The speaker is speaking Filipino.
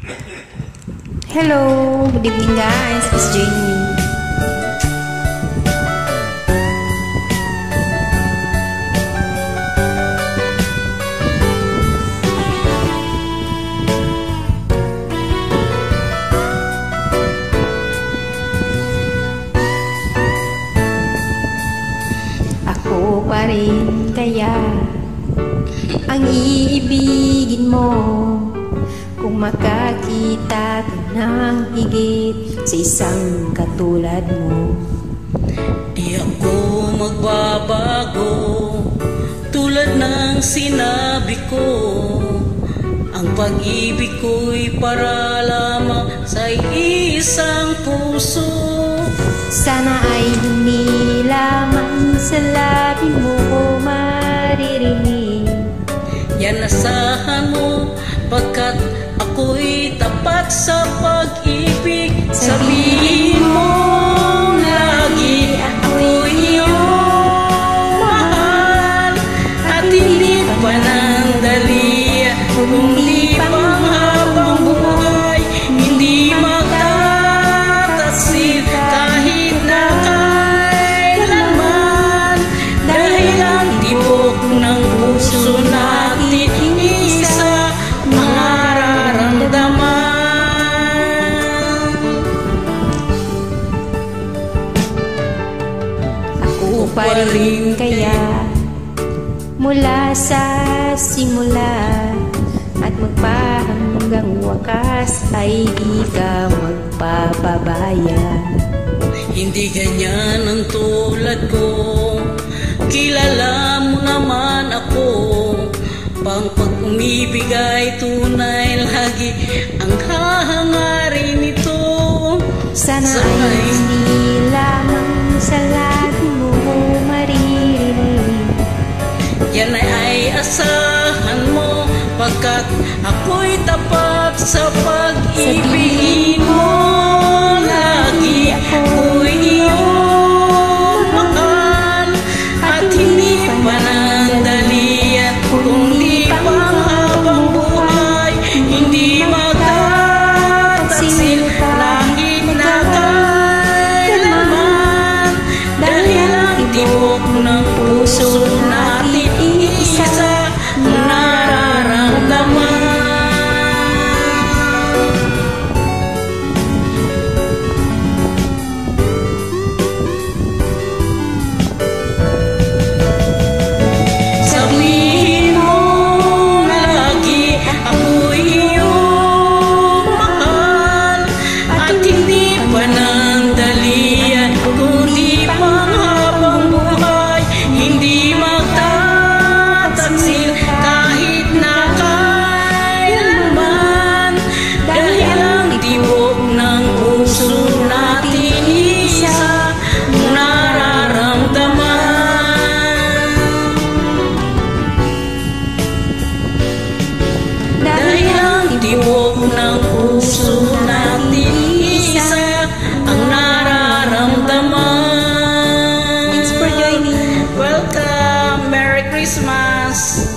Hello, good evening guys, it's Jamie. Ako pa rin kaya ang iibigin mo kung makakita ka ng higit sa isang katulad mo. Di ako magbabago tulad ng sinabi ko. Ang pag-ibig ko'y para lamang sa isang puso. Sana ay hindi lamang sa labi mo maririnig. Yan asahan mo, pagkat ako'y tapat sa pag-ibig. Sabihin mo lagi ako'y iyong mahal, at hindi panandali, kundi panghabang buhay. Hindi magtataksil kahit na kailanman, dahil ang tibok ng puso natin isa mararamdaman. Ako pa rin kaya mula sa simula at magpahanggang wakas ay di ka magpapabaya. Hindi ganyan ang tulad ko, kilala mo naman ako. Pang pag-umibig ay tunay lagi ang hahangarin nito. Sana ay hindi lamang sa labi mo maririnig. Yan ay asahan mo, pagkat ako'y tapat sa pag-ibig mo. Lagi ako'y iyong mahal, at hindi panandalian, kundi panghabang buhay. Hindi magtataksil kahit na kailanman, dahil ang tibok ng puso natin isa nararamdaman. Sabihin mo lagi ako'y iyong mahal, at hindi panandalian, kundi panghabang buhay. Hindi magtataksil kahit na kailanman, dahil ang tibok ng puso natin isa nararamdaman. Dahil ang tibok ng puso natin isa ang nararamdaman. Thanks for joining. Welcome! Merry Christmas!